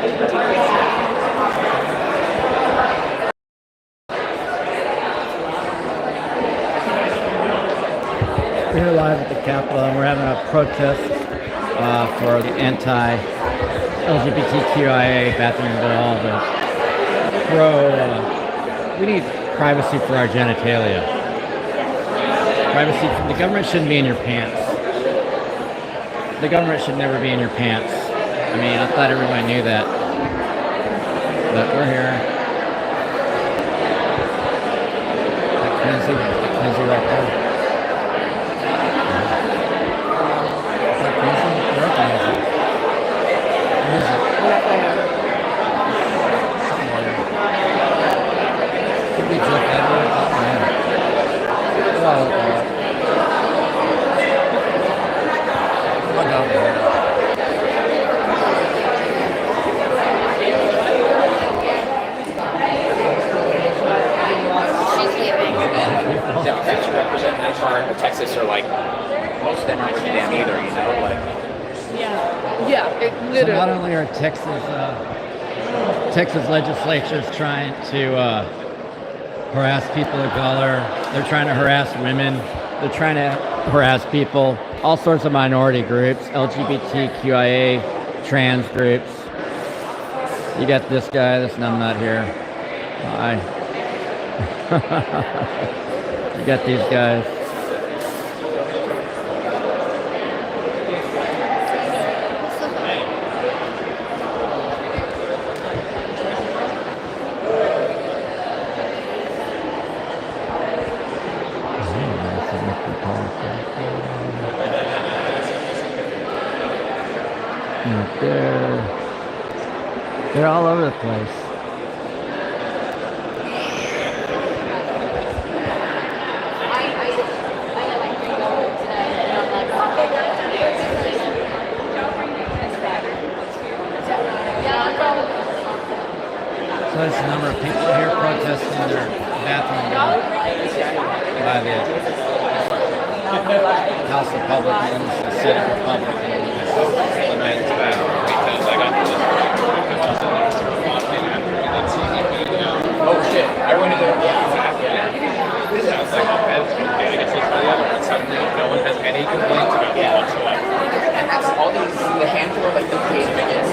We're here live at the Capitol, and we're having a protest for the anti-LGBTQIA bathroom bill. We need privacy for our genitalia. Privacy. The government shouldn't be in your pants. The government should never be in your pants. I mean, I thought everyone knew that. But we're here. Mackenzie right there. Democrats who represent that part of Texas are like, most of them aren't really damn either, you know? Like, So not only are Texas legislatures trying to harass people of color, they're trying to harass women, they're trying to harass people, all sorts of minority groups, LGBTQIA, trans groups. You got this guy, this numbnut here. Hi. You got these guys. They're all over the place. So there's a number of people here protesting their bathroom bill by the House Republicans, the Senate Republicans, the men's bathroom. oh shit, I went in there. This sounds like a bad Giganticus is really other one. Suddenly, no one has any complaints about it whatsoever. And that's all these, the handful of like the creative idiots. I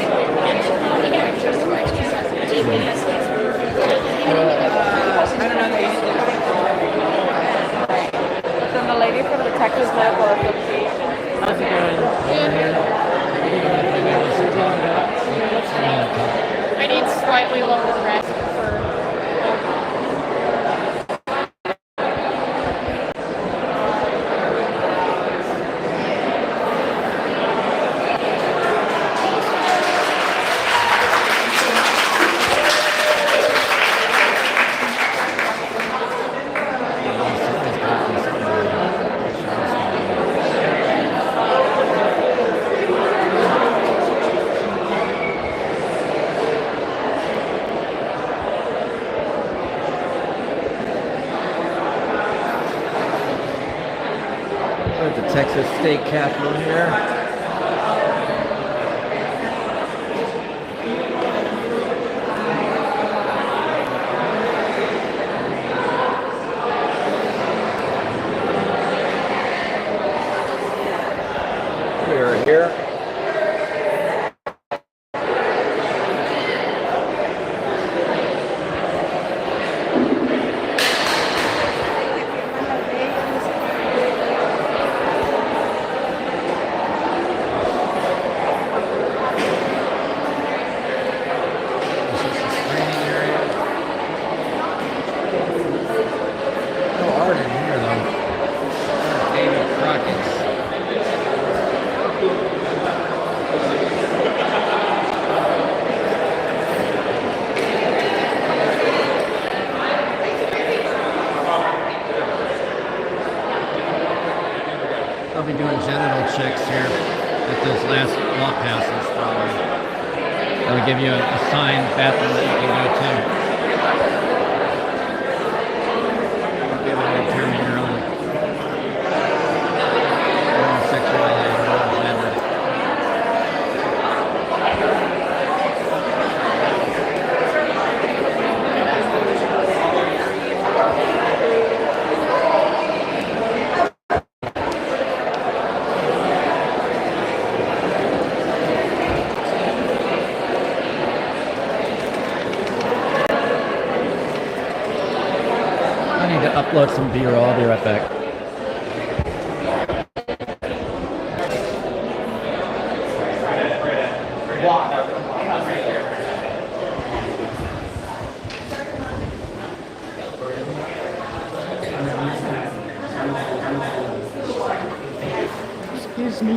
don't know. From the lady from the Texas Medical Association. How's it going? I need slightly lower rest for. Texas State Capitol here. We're here. I'll be doing genital checks here at those last law passes probably. They'll give you a assigned bathroom that you can go to. I'll be able to determine your own sexuality or gender. upload some B-roll. I'll be right back. Excuse me.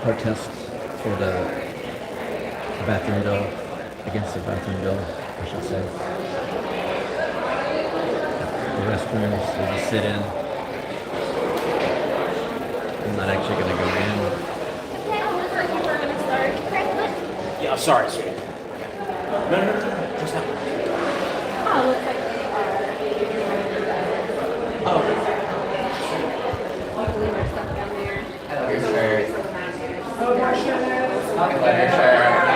Protest for the bathroom bill, against the bathroom bill, I should say. The restrooms we just sit in. I'm not actually going to go in. Yeah, sorry, sweet. No. Just that. Oh, looks like they are. Oh. I believe there's stuff down there.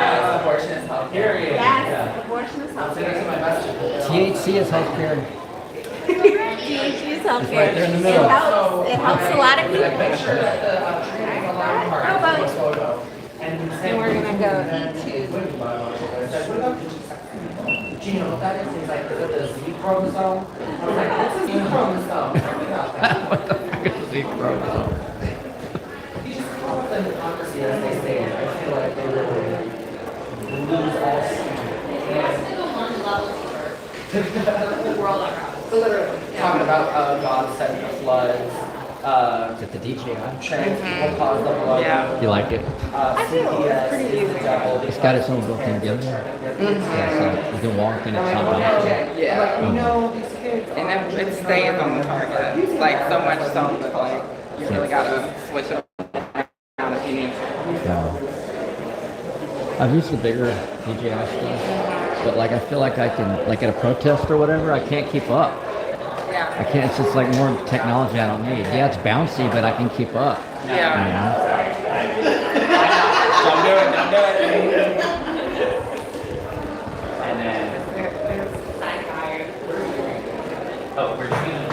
Yes, abortion is healthcare. THC is healthcare. THC is healthcare. It's right there in the middle. It helps a lot of people. How about, and we're gonna go eat Do you know what that is? It's like the Z chromosome. I was like, what's a Z chromosome? What the fuck is Z chromosome? You just call up the hypocrisy as they say it. I feel like they really lose all the world around. So literally talking about God sending the floods. Is it the DJ? Trans people cause the blood. Yeah. You like it? I feel it's pretty easy. It's got its own built-in gimmick. Yeah, so you can walk and it's not bouncing. Yeah, and it stays on the target. Like so much so that like you really gotta switch it around if you need to. Yeah. I've used the bigger DJI stuff, but like I feel like I can, like at a protest or whatever, I can't keep up. Yeah. I can't. It's just like more technology I don't need. Yeah, it's bouncy, but I can keep up. Yeah. You know? Don't do it. And then. Oh, we're doing it.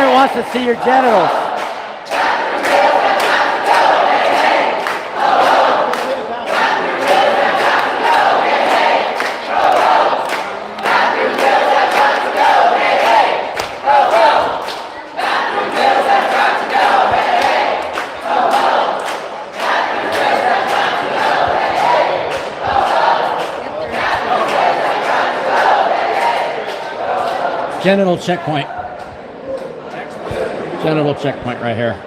camera wants to see your genitals. Genital checkpoint. Genital checkpoint right here.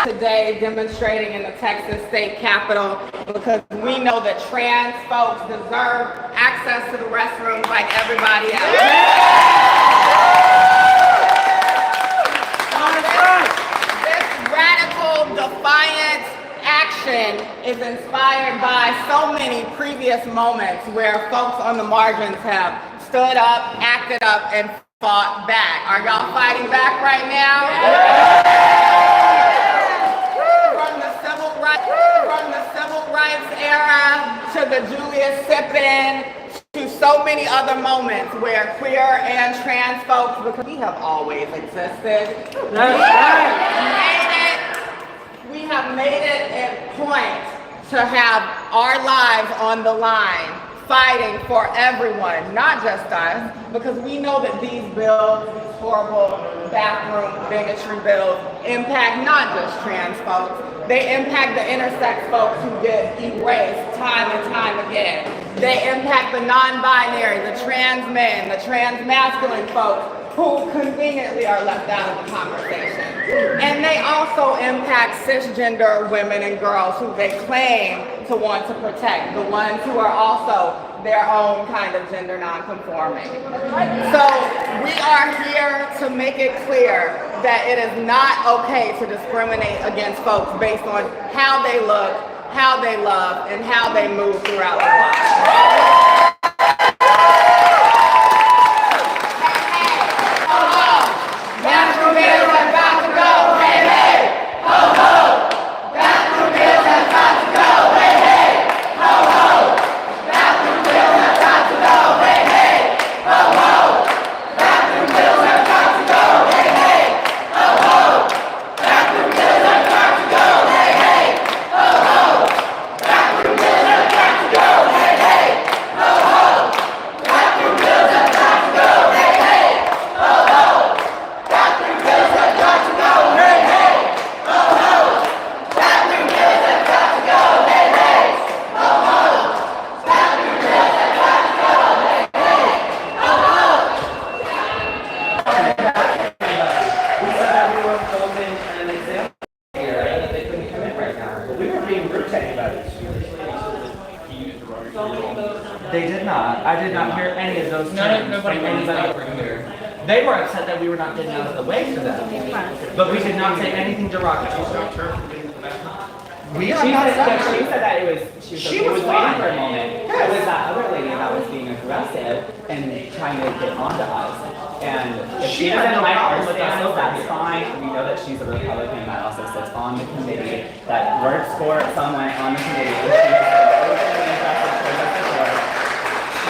Today demonstrating in the Texas State Capitol because we know that trans folks deserve access to the restrooms like everybody else. This radical defiant action is inspired by so many previous moments where folks on the margins have stood up, acted up, and fought back. Are y'all fighting back right now? From the civil rights era to the Julian sipping to so many other moments where queer and trans folks, because we have always existed. We have made it a point to have our lives on the line, fighting for everyone, not just us, because we know that these bills, these horrible bathroom bigotry bills, impact not just trans folks, they impact the intersex folks who get erased time and time again. They impact the non-binary, the trans men, the trans masculine folks who conveniently are left out of the conversation. And they also impact cisgender women and girls who they claim to want to protect, the ones who are also their own kind of gender non-conforming. So we are here to make it clear that it is not okay to discriminate against folks based on how they look, how they love, and how they move throughout their lives. They did not. I did not hear any of those terms from anybody over here. They were upset that we were not getting out of the way for them. But we did not say anything derogatory. She said that it was, she was waiting for a moment. It was that other lady that was being aggressive and trying to get onto us. And if she doesn't like our stance, that's fine. We know that she's a Republican that also sits on the committee, that works for someone on the committee.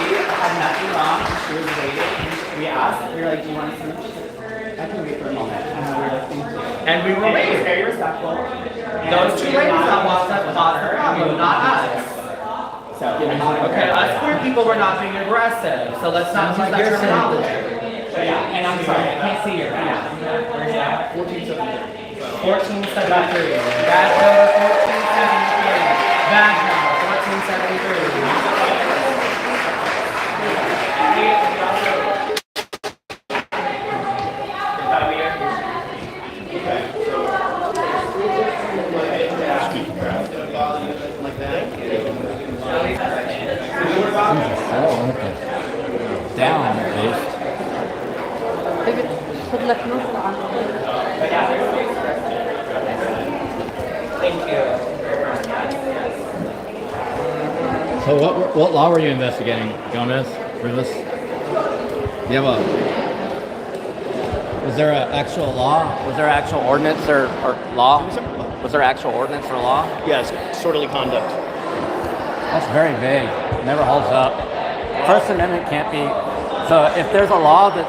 She had nothing wrong. She was waiting. We asked, we were like, do you want to see? I can wait for a moment. And we were like, thank you. And we were waiting. It was very respectful. Those two ladies that walked up caused the problem, not us. Okay, us queer people were not being aggressive, so let's not use that terminology. Yeah, and I'm sorry, I can't see your map. Where's that? 1473. Badge number 1473. Badge number 1473. Down, based. خد لك نص عنه. Thank you. So what law were you investigating, Gomez? Rivas? You have was there an actual law? Was there actual ordinance or law? Was there actual ordinance or law? Yes, disorderly conduct. That's very vague. It never holds up. First Amendment can't be. So if there's a law that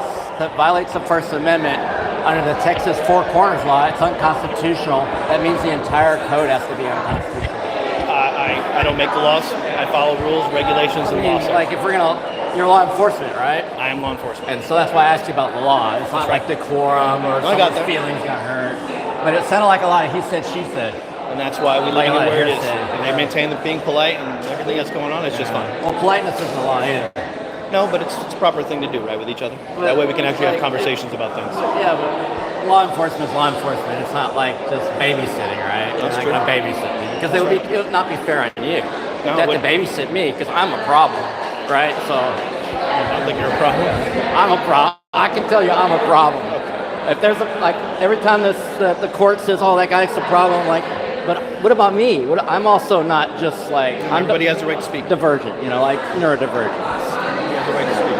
violates the First Amendment under the Texas Four Corners law, it's unconstitutional. That means the entire code has to be unconstitutional. I don't make the laws. I follow rules, regulations, and laws. Like if we're gonna, you're law enforcement, right? I am law enforcement. And so that's why I asked you about the law. It's not like decorum or someone's feelings got hurt. But it sounded like a lot of he said, she said. And that's why we leave it Like where it is. hearsay. And they maintain the being polite and everything that's going on. It's just fine. Well, politeness isn't a law either. No, but it's a proper thing to do, right, with each other. That way we can actually have conversations about things. Yeah, but law enforcement is law enforcement. It's not like just babysitting, right? That's You're not true. gonna babysit me because it would not be fair on you. No, You have to but- babysit me because I'm a problem, right? So I don't think you're a problem. I'm a problem. I can tell you I'm a problem. If there's like every time the court says, "Oh, that guy's a problem," like, but what about me? I'm also not just like Everybody has the right to speak. divergent, like neurodivergent. You have the right to speak.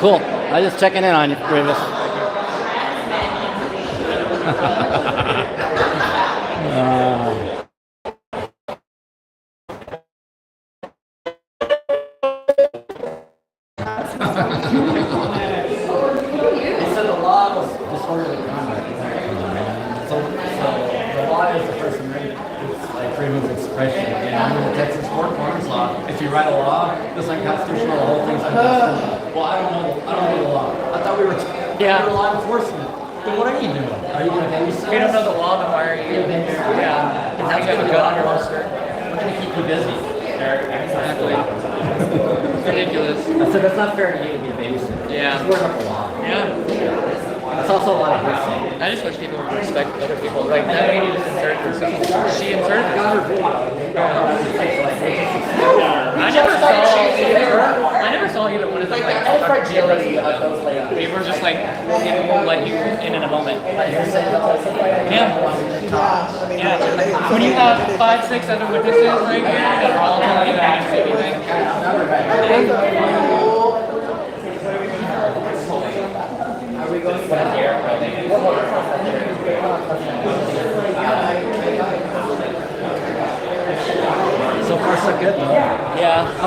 Cool. I just checking in on you, Rivas. He said the law was disorderly conduct. So the law is the First Amendment. It's like freedom of expression. And under the Texas Four Corners law, if you write a law that's unconstitutional, the whole thing's unconstitutional. Well, I don't know the law. I thought we were law enforcement. Then what are you doing? Are you going to babysit? You don't know the law, then why are you? Yeah. That's You got a gun on your holster. We're going to keep you busy. Exactly. It's ridiculous. I said that's not fair to you to be a babysitter. Yeah. Just learn up the law. Yeah. That's also a lot of hearsay. I just wish people would respect other people. Like that lady just inserted herself. She inserted herself. I never saw either one of them like fragility of those ladies. They were just like, people will let you in a moment. Yeah. Yeah. When you have 5, 6 other witnesses right here that are all telling you that you didn't say anything. Are we going to here? So far, so good, though. Yeah. I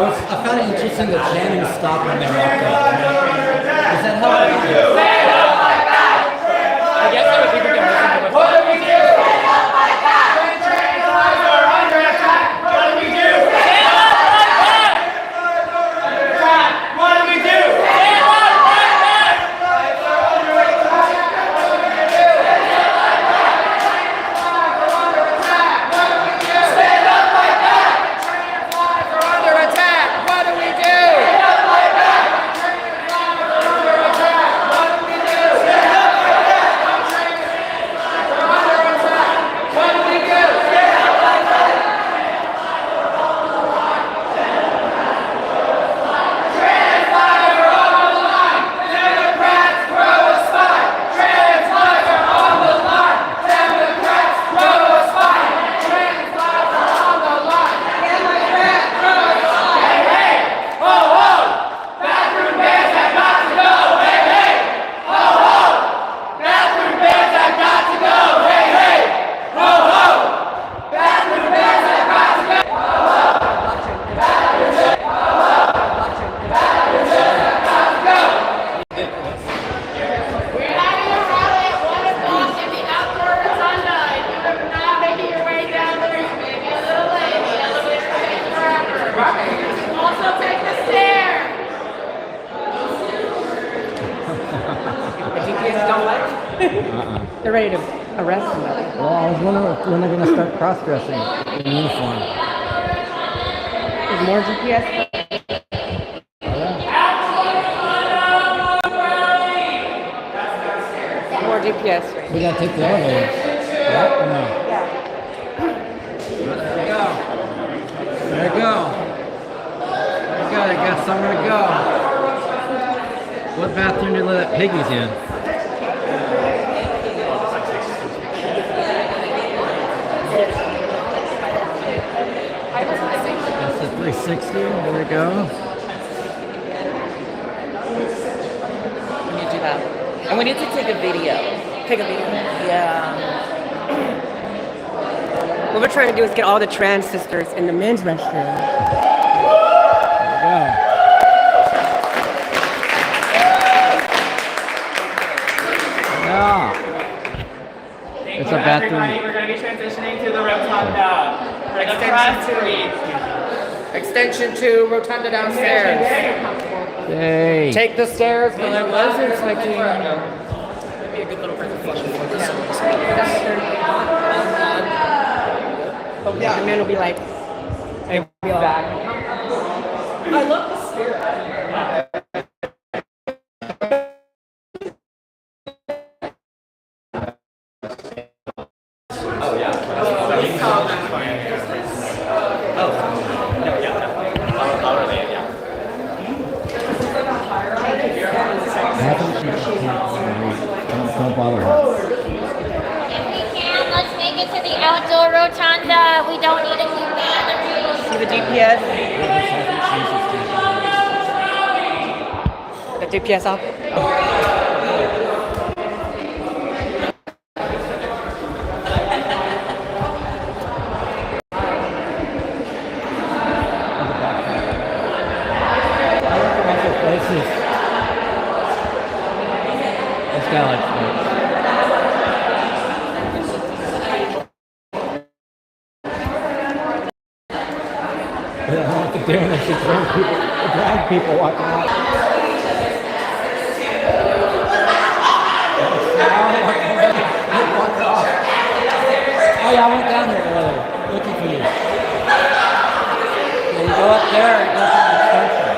found it interesting that Channing stopped when they walked up. Is that how I guess that would people can listen to what's What do we do? They're ready to arrest somebody. Well, I was wondering when they're going to start cross-dressing in uniform. There's more GPS. More GPS. We got to take the elevator. Right? Or no? Yeah. There we go. There we go. There we go. They got somewhere to go. What bathroom did they let piggies in? That's the 360. There we go. When you do that. And we need to take a video. Take a video. Yeah. What we're trying to do is get all the trans sisters in the men's restroom. There we go. Yeah. It's a bathroom. We're going to be transitioning to the rotunda. Extension 2, rotunda downstairs. Yay. Take the stairs, but it wasn't like Maybe a good little presentation for this. Yeah. The men will be like, hey, we'll be back. I love the spirit. Don't bother her. If we can, let's make it to the outdoor rotunda. We don't need a new batteries. See the GPS? The GPS off? This guy likes sports. They don't know what to do. They should drag people walking out. Oh yeah, I went down there earlier looking for you. Yeah, you go up there and go to the extension.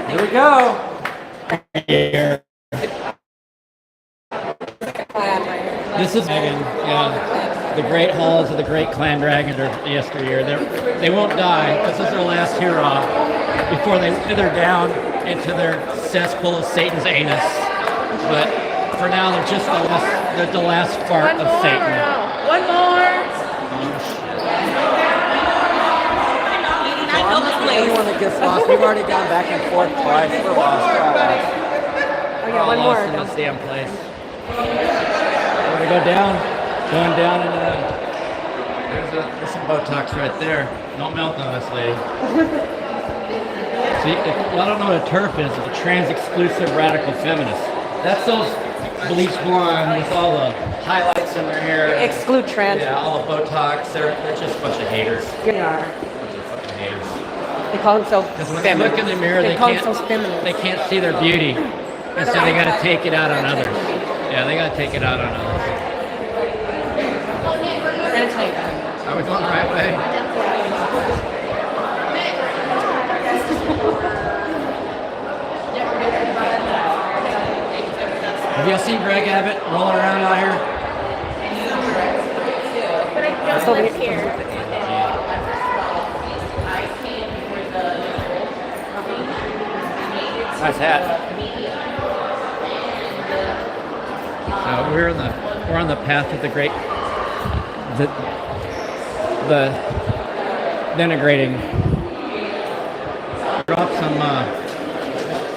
Here we go. Here. This is Dragon. Yeah. The great halls of the great clan dragons are yesteryear. They won't die. This is their last hurrah before they wither down into their cesspool of Satan's anus. But for now, they're just the last fart of Satan. One more. Anyone that gets lost, we've already gone back and forth twice. We're lost. Oh yeah, one more. In this damn place. We're gonna go down, going down, and there's some Botox right there. Don't melt on this, lady. See, I don't know what a TERF is. It's a trans-exclusive radical feminist. That's those bleach blonde with all the highlights in their hair. Exclude trans. Yeah, all the Botox. They're just a bunch of haters. Yeah. Bunch of fucking haters. They call themselves Because when they feminists. look in the mirror, They call themselves feminists. they can't see their beauty, and so they got to take it out on others. Yeah, they got to take it out on others. Are we going the right way? Have y'all seen Greg Abbott rolling around out here? Don't live here. Nice hat. So we're on the path of the great, the denigrating. Drop some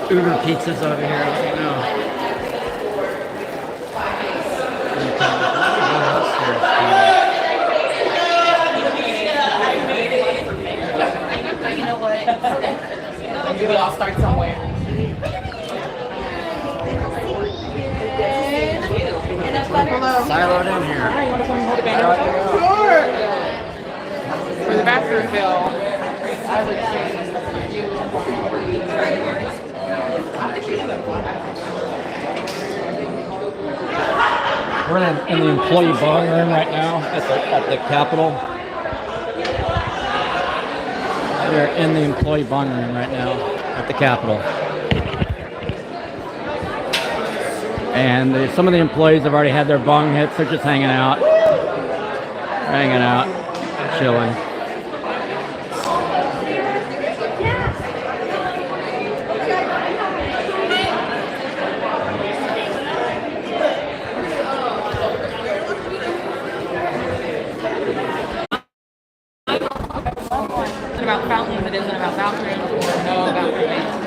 Uber pizzas over here. Let me know. bathroom bill, I would say We're in the employee bong room right now at the Capitol. We're in the employee bong room right now at the Capitol. And some of the employees have already had their bong hits. They're just hanging out, chilling. about fountains, it isn't about bathrooms or no about roommates.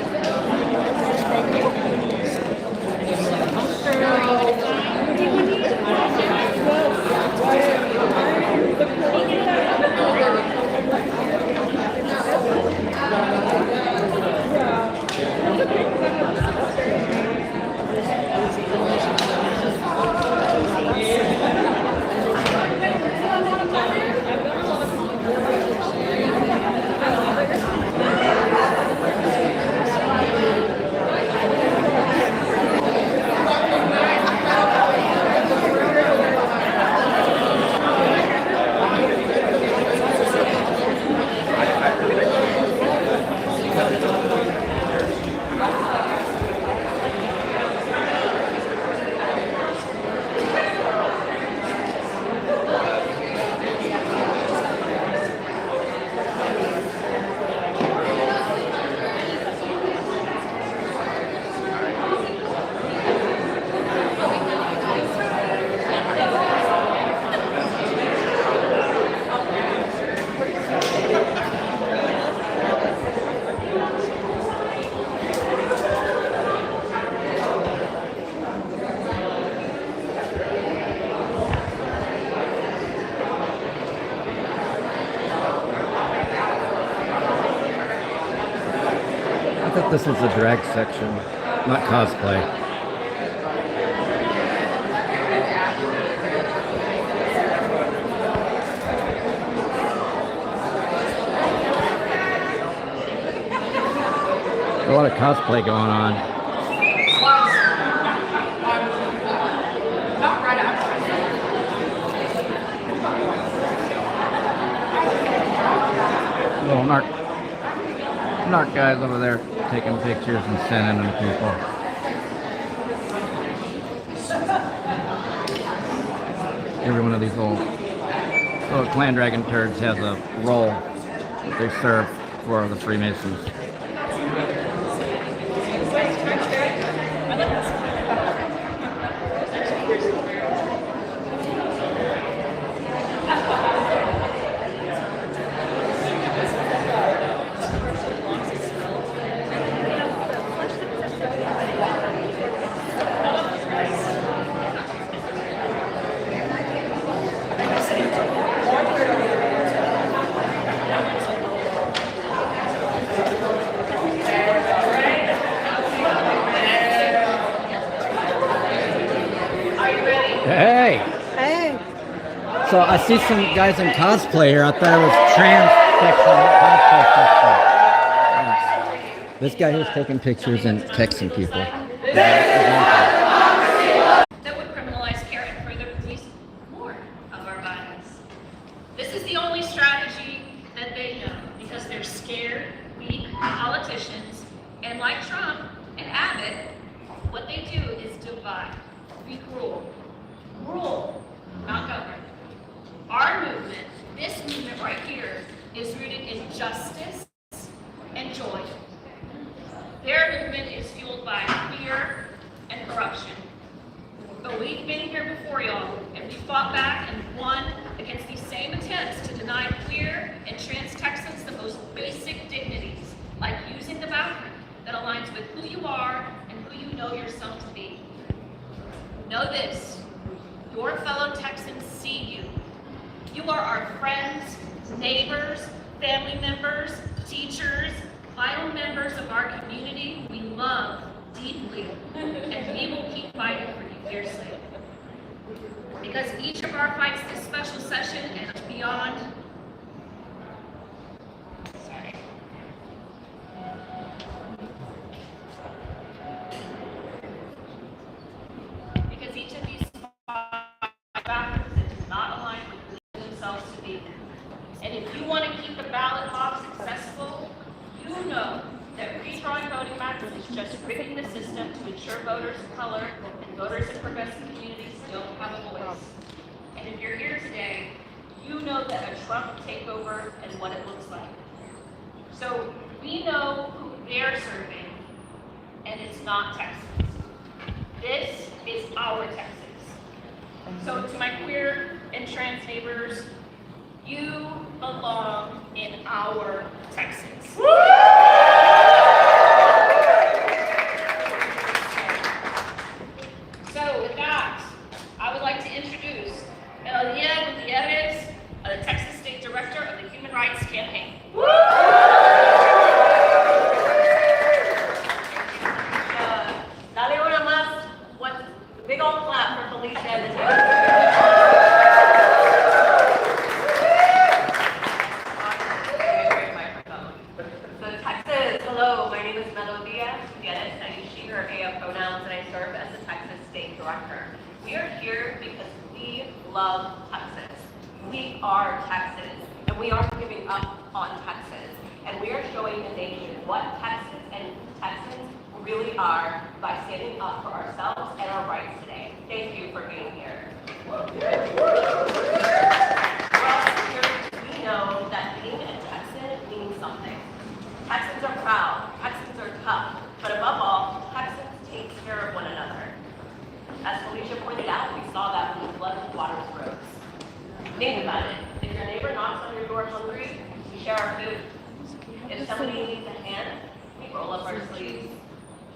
I thought this was the drag section, not cosplay. A lot of cosplay going on. Little narc guys over there taking pictures and sending them to people. Every one of these little clan dragon turds has a role that they serve for the Freemasons. Hey! Hey. So I see some guys in cosplay here. I thought it was trans section, not cosplay section. This guy here's taking pictures and texting people. That would criminalize care and further police more of our violence. This is the only strategy that they know because they're scared, weak politicians, and like Trump and Abbott, what they do is divide, be cruel. Rule, not govern. Our movement, this movement right here, is rooted in justice and joy. Their movement is fueled by fear and corruption. But we've been here before y'all, and we fought back and won against these same attempts to deny queer and trans Texans the most basic dignities, like using the bathroom that aligns with who you are and who you know yourself to be. Know this. Your fellow Texans see you. You are our friends, neighbors, family members, teachers, vital members of our community we love deeply, and we will keep fighting for you fiercely. Because each of our fights this special session and beyond to ensure voters of color and voters in progressive communities don't have a voice. And if you're here today, you know that a Trump takeover and what it looks like. So we know who they're serving, and it's not Texans. This is our Texas. So to my queer and trans neighbors, you belong in our Texas. So with that, I would like to introduce Julian, the Texas State Director of the Human Rights Campaign. Dale una más, one big old clap for Felicia and the So Texas, hello, my name is Melodia. Yes, I use she, her, AF pronouns, and I serve as the Texas State Director. We are here because we love Texas. We are Texas, and we aren't giving up on Texas. And we are showing the nation what Texas and Texans really are by standing up for ourselves and our rights today. Thank you for being here. We know that being a Texan means something. Texans are proud, Texans are tough, but above all, Texans take care of one another. As Felicia pointed out, we saw that when the flood waters rose. Think about it. If your neighbor knocks on your door hungry, we share our food. If somebody needs a hand, we roll up our sleeves.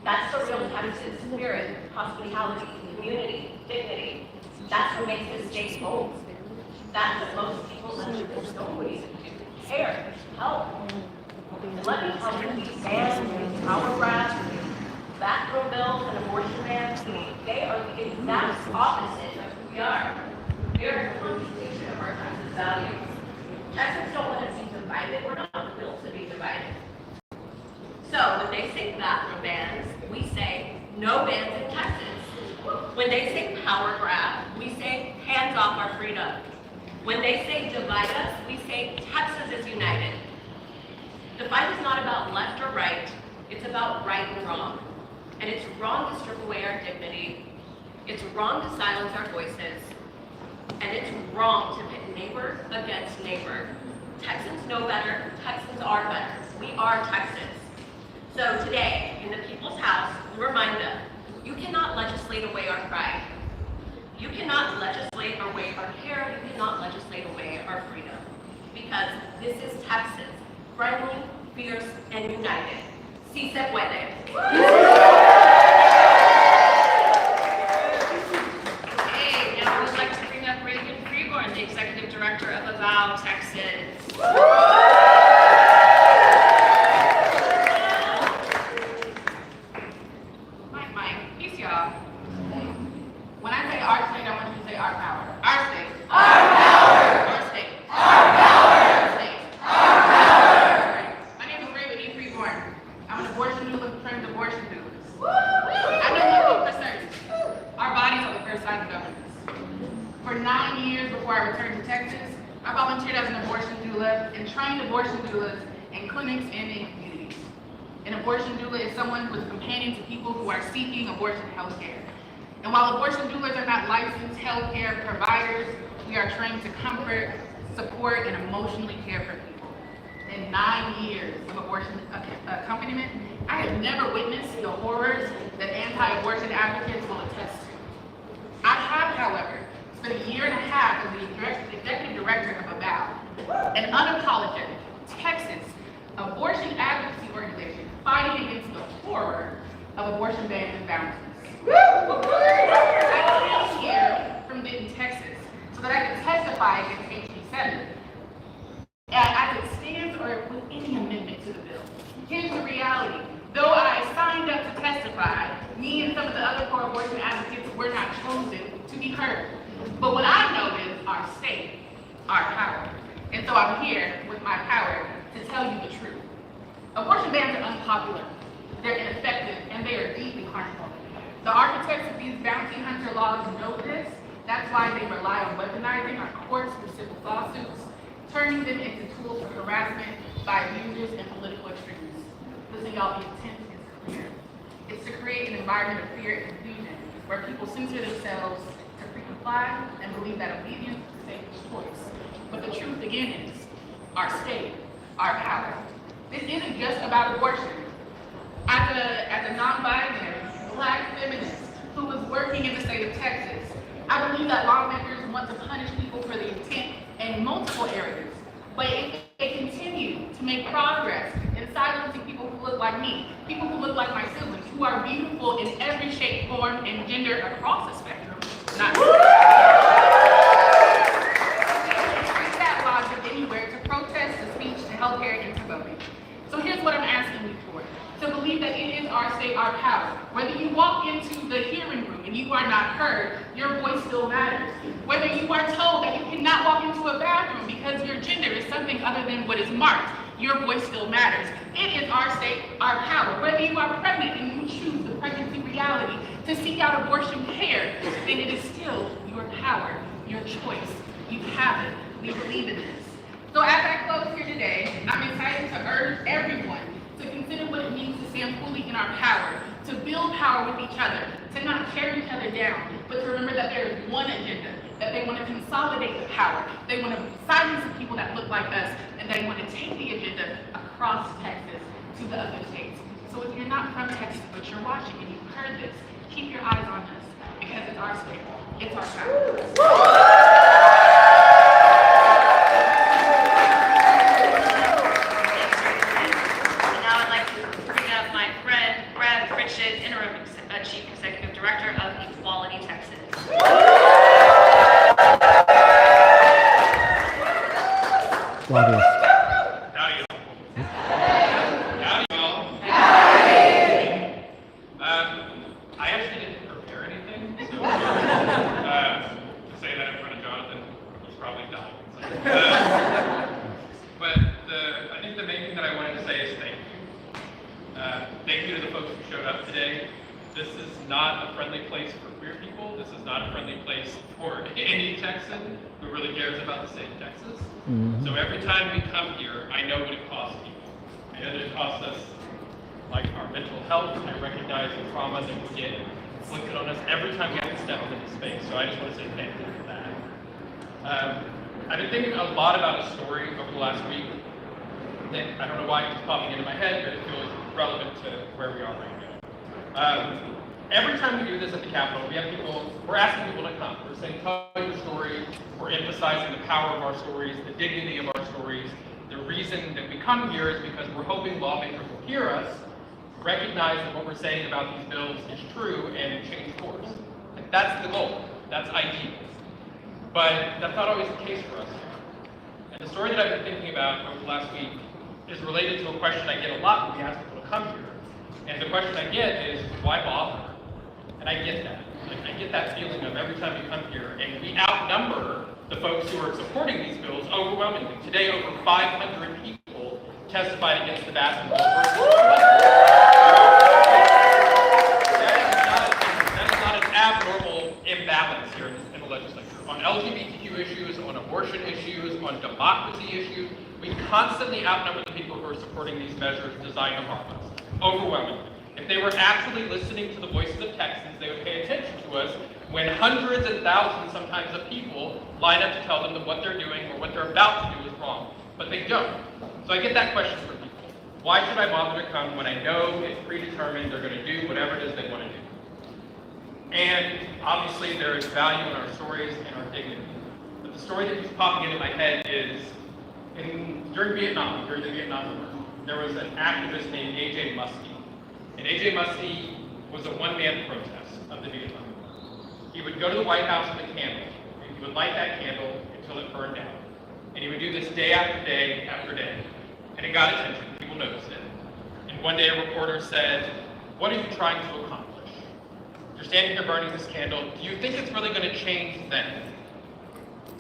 That's the real Texas spirit, hospitality, community, dignity. That's what makes this state home. That's what most people in the stories care, help. And let me tell you, these bans, these power grabs, bathroom bills, and abortion bans, they are the exact opposite of who we are. We are a continuation of our Texas values. Texans don't want to be divided. We're not built to be divided. So when they say bathroom bans, we say no bans in Texas. When they say power grab, we say hands off our freedom. When they say divide us, we say Texas is united. The fight is not about left or right, it's about right and wrong. And it's wrong to strip away our dignity, it's wrong to silence our voices, and it's wrong to pit neighbor against neighbor. Texans know better, Texans are better. We are Texas. So today, in the People's House, we remind them, you cannot legislate away our pride. You cannot legislate away our care, you cannot legislate away our freedom. Because this is Texas, friendly, fierce, and united. Si se puede. Hey, now I would like to bring up Reagan Freeborn, the Executive Director of Avow Texas. Mike, peace, y'all. When I say our state, I want you to say our power. Our state. Our power. Our state. Our power. Our state. Our power. My name is Reagan Freeborn. I'm an abortion doula who trains abortion doulas. I know one thing for certain. Our bodies are the first line of governance. For 9 years before I returned to Texas, I volunteered as an abortion doula and trained abortion doulas in clinics and in communities. An abortion doula is someone who is a companion to people who are seeking abortion health care. And while abortion doulas are not licensed healthcare providers, we are trained to comfort, support, and emotionally care for people. In 9 years of abortion accompaniment, I have never witnessed the horrors that anti-abortion advocates will attest to. I have, however, spent a year and a half as the executive director of Avow, an unapologetic Texas abortion advocacy organization fighting against the horror of abortion bans and boundaries. I came here from Denton, Texas, so that I could testify against HB 7. As it stands or with any amendment to the bill. Here's the reality. Though I signed up to testify, me and some of the other pro-abortion advocates were not chosen to be heard. But what I know is our state, our power. And so I'm here with my power to tell you the truth. Abortion bans are unpopular, they're ineffective, and they are deeply harmful. The architects of these bounty hunter laws know this. That's why they rely on weaponizing our courts for civil lawsuits, turning them into tools for harassment by abusers and political extremists. Listen, y'all, the intent is clear. It's to create an environment of fear and confusion where people censor themselves to comply and believe that obedience is a safe choice. But the truth again is our state, our power. This isn't just about abortion. As a non-binary, Black feminist who was working in the state of Texas, I believe that lawmakers want to punish people for the intent in multiple areas. But if they continue to make progress in silencing people who look like me, people who look like my siblings, who are beautiful in every shape, form, and gender across the spectrum, not take that logic anywhere to protest the speech, to healthcare, and to voting. So here's what I'm asking you for. To believe that it is our state, our power. Whether you walk into the hearing room and you are not heard, your voice still matters. Whether you are told that you cannot walk into a bathroom because your gender is something other than what is marked, your voice still matters. It is our state, our power. Whether you are pregnant and you choose the pregnancy reality to seek out abortion care, then it is still your power, your choice. You have it. We believe in this. So as I close here today, I'm excited to urge everyone to consider what it means to stand fully in our power, to build power with each other, to not tear each other down, but to remember that there is one agenda, that they want to consolidate the power, they want to silence the people that look like us, and they want to take the agenda across Texas to the other states. So if you're not from Texas, but you're watching and you've heard this, keep your eyes on us, because it's our state, it's our power. Interim Chief Executive Director of Equality Texas. Lobbyist. Howdy, y'all. Howdy. I actually didn't prepare anything, so to say that in front of Jonathan, he's probably dying. But I think the main thing that I wanted to say is thank you. Thank you to the folks who showed up today. This is not a friendly place for queer people. This is not a friendly place for any Texan who really cares about the state of Texas. Mm-hmm. So every time we come here, I know what it costs people. I know that it costs us like our mental health. I recognize the trauma that we get inflicted on us every time we have to step into this space. So I just want to say thank you for that. I've been thinking a lot about a story over the last week that I don't know why it's popping into my head, but it feels relevant to where we are right now. Every time we do this at the Capitol, we're asking people to come. We're saying, tell your story. We're emphasizing the power of our stories, the dignity of our stories. The reason that we come here is because we're hoping lawmakers will hear us, recognize that what we're saying about these bills is true, and change course. Like, that's the goal. That's ideal. But that's not always the case for us here. And the story that I've been thinking about over the last week is related to a question I get a lot when we ask people to come here. And the question I get is, why bother? And I get that. Like, I get that feeling of every time we come here, and we outnumber the folks who are supporting these bills overwhelmingly. Today, over 500 people testified against the basketball versus that is not an abnormal imbalance here in the legislature. On LGBTQ issues, on abortion issues, on democracy issues, we constantly outnumber the people who are supporting these measures designed to harm us. Overwhelmingly. If they were actually listening to the voices of Texans, they would pay attention to us when hundreds and thousands sometimes of people line up to tell them that what they're doing or what they're about to do is wrong. But they don't. So I get that question from people. Why should I bother to come when I know it's predetermined they're going to do whatever it is they want to do? And obviously there is value in our stories and our dignity. But the story that keeps popping into my head is during the Vietnam War, there was an activist named A.J. Muskie. And A.J. Muskie was a one-man protest of the Vietnam War. He would go to the White House with a candle, and he would light that candle until it burned out. And he would do this day after day after day. And it got attention. People noticed it. And one day a reporter said, "What are you trying to accomplish? You're standing here burning this candle. Do you think it's really going to change them?"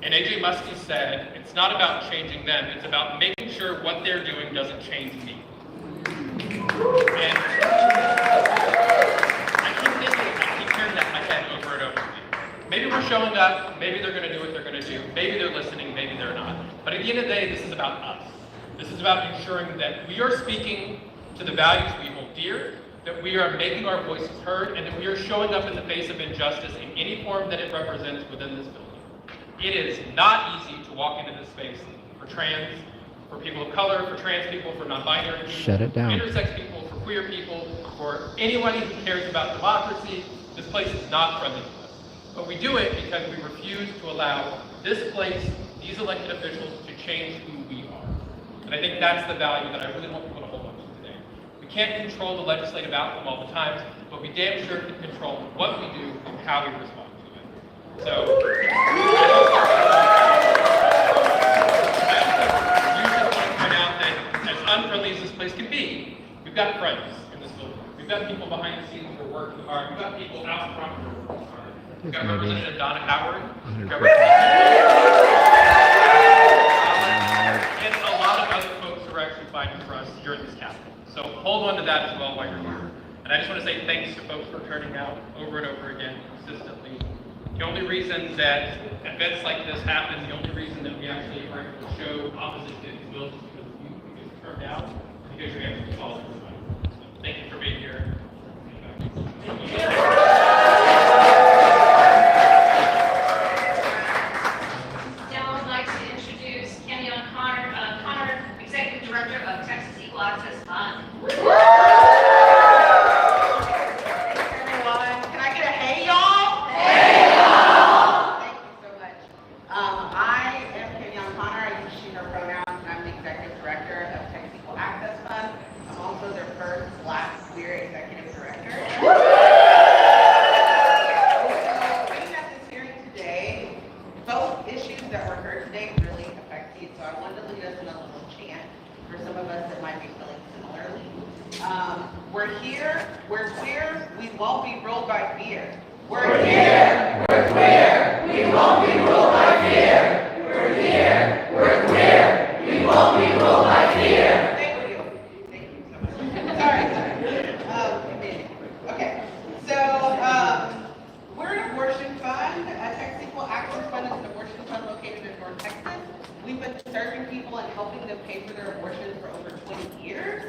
And A.J. Muskie said, "It's not about changing them, it's about making sure what they're doing doesn't change me." And I keep hearing that in my head over and over again. Maybe we're showing up, maybe they're going to do what they're going to do, maybe they're listening, maybe they're not. But at the end of the day, this is about us. This is about ensuring that we are speaking to the values we hold dear, that we are making our voices heard, and that we are showing up in the face of injustice in any form that it represents within this building. It is not easy to walk into this space for trans, for people of color, for trans people, for non-binary people, Shut it down. for intersex people, for queer people, for anybody who cares about democracy. This place is not friendly to us. But we do it because we refuse to allow this place, these elected officials, to change who we are. And I think that's the value that I really want people to hold on to today. We can't control the legislative outcome all the time, but we damn sure can control what we do and how we respond to it. So, you just want to point out that as unfriendly as this place can be, we've got friends in this building. We've got people behind the scenes who are working hard. We've got people out front who are working hard. We've got Representative Donna Howard. We've got and a lot of other folks who are actually fighting for us here in this Capitol. So hold on to that as well while you're here. And I just want to say thanks to folks for turning out over and over again consistently. The only reason that events like this happen, the only reason that we actually are able to show opposite to these bills is because you turned out, because you actually followed the money. So thank you for being here. Now I'd like to introduce Connor, Executive Director of Texas Equal Access Fund. Everyone, can I get a hey y'all? Hey y'all! Thank you so much. I am Kenyon Connor. I use she, her pronouns, and I'm the Executive Director of Texas Equal Access Fund. I'm also their first Black queer Executive Director. Being at this hearing today, both issues that were heard today really affect you, so I wanted to lead us in a little chant for some of us that might be feeling similarly. We're here, we're queer, we won't be ruled by fear. We're here, we're queer, we won't be ruled by fear. We're here, we're queer, we won't be ruled by fear. Thank you so much. Sorry. Okay, so we're an abortion fund. Texas Equal Access Fund is an abortion fund located in North Texas. We've been serving people and helping them pay for their abortions for over 20 years.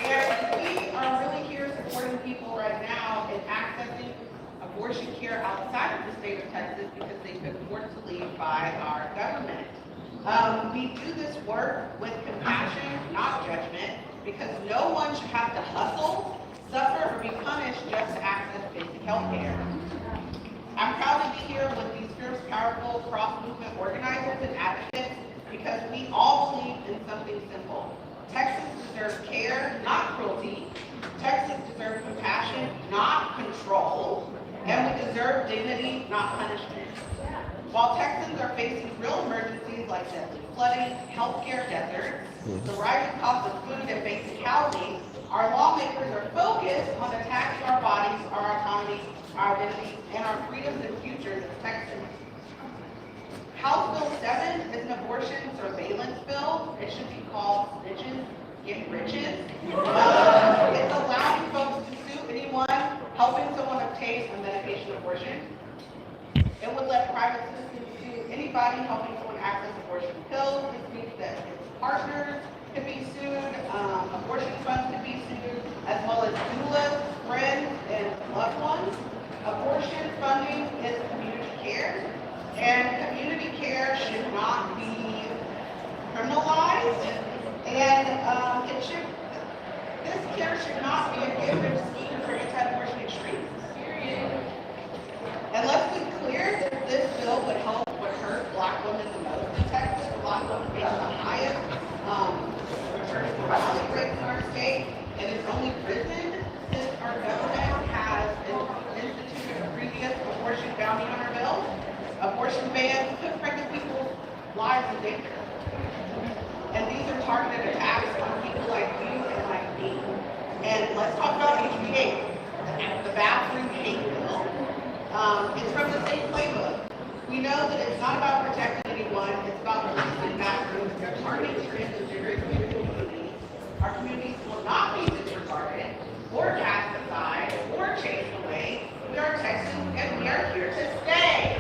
And we are really here supporting people right now in accessing abortion care outside of the state of Texas because they've been forced to leave by our government. We do this work with compassion, not judgment, because no one should have to hustle, suffer, or be punished just to access basic health care. I'm proud to be here with these fierce, powerful cross-movement organizers and advocates because we all believe in something simple. Texas deserves care, not cruelty. Texas deserves compassion, not control. And we deserve dignity, not punishment. While Texans are facing real emergencies like deadly flooding, healthcare deserts, the rising cost of food and basic housing, our lawmakers are focused on attacking our bodies, our autonomy, our identity, and our freedoms and futures as Texans. House Bill 7 is an abortion surveillance bill. It should be called Snitches Get Riches. It's allowing folks to sue anyone helping someone obtain a medication abortion. It would let private citizens sue anybody helping someone access abortion pills. This means that its partners could be sued, abortion funds could be sued, as well as doulas, friends, and loved ones. Abortion funding is community care, and community care should not be criminalized, and this care should not be a gift or scheme for anti-abortion extremists. And let's be clear that this bill would help what hurt Black women the most in Texas. Black women face the highest maternity mortality rate in our state, and it's only risen since our government has instituted a previous abortion bounty on our bill. Abortion bans put pregnant people's lives in danger. And these are targeted attacks on people like you and like me. And let's talk about HB8, the bathroom hate bill. It's from the same playbook. We know that it's not about protecting anyone, it's about policing bathrooms that are targeting trans and gender communities. Our communities will not be disregarded, or cast aside, or chased away. We are Texans, and we are here to stay.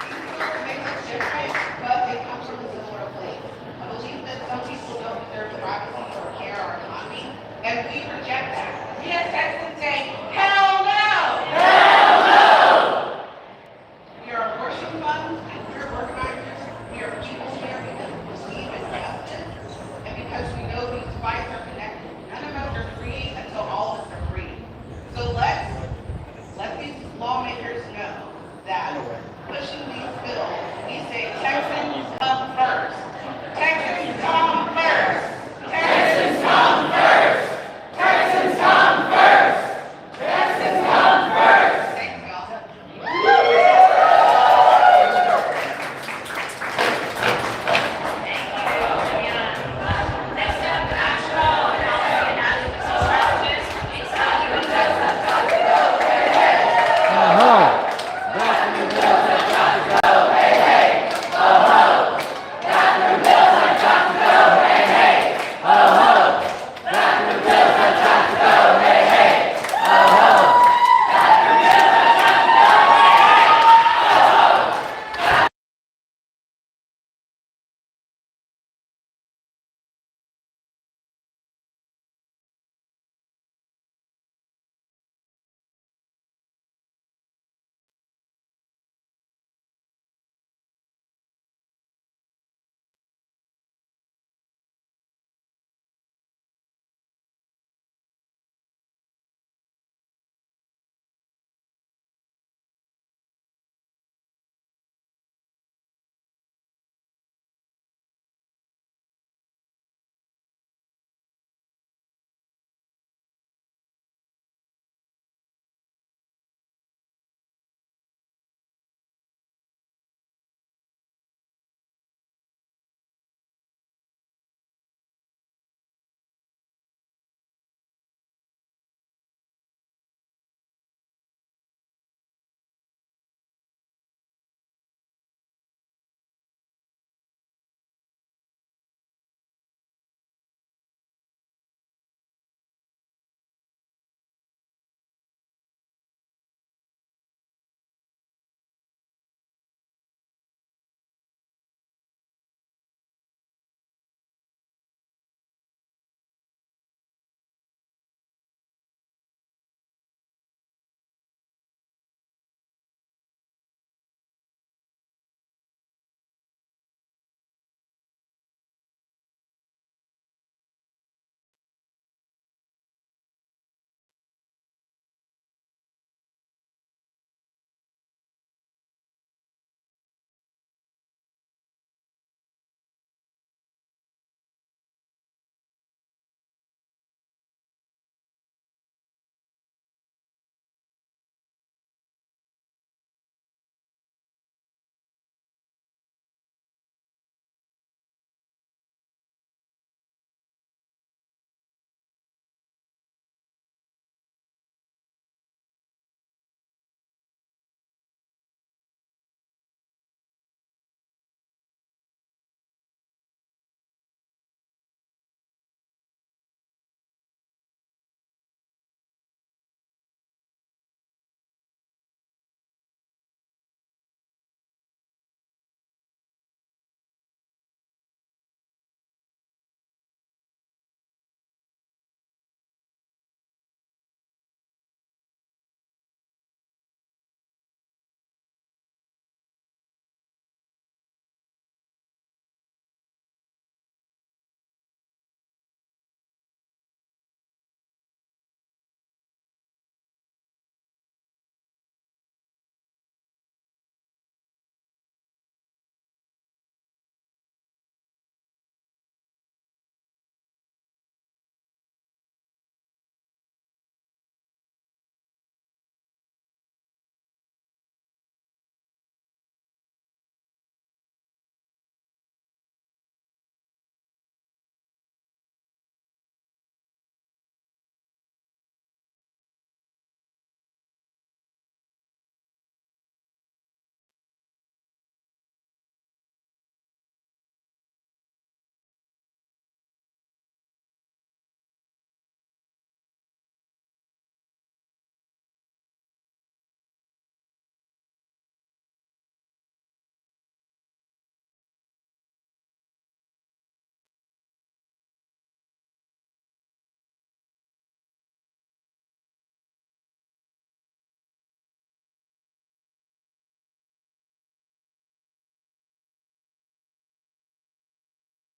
These bills may look different, but they come from a similar place. A belief that and we reject that. We as Texans say, hell no! Hell no! Your abortion funds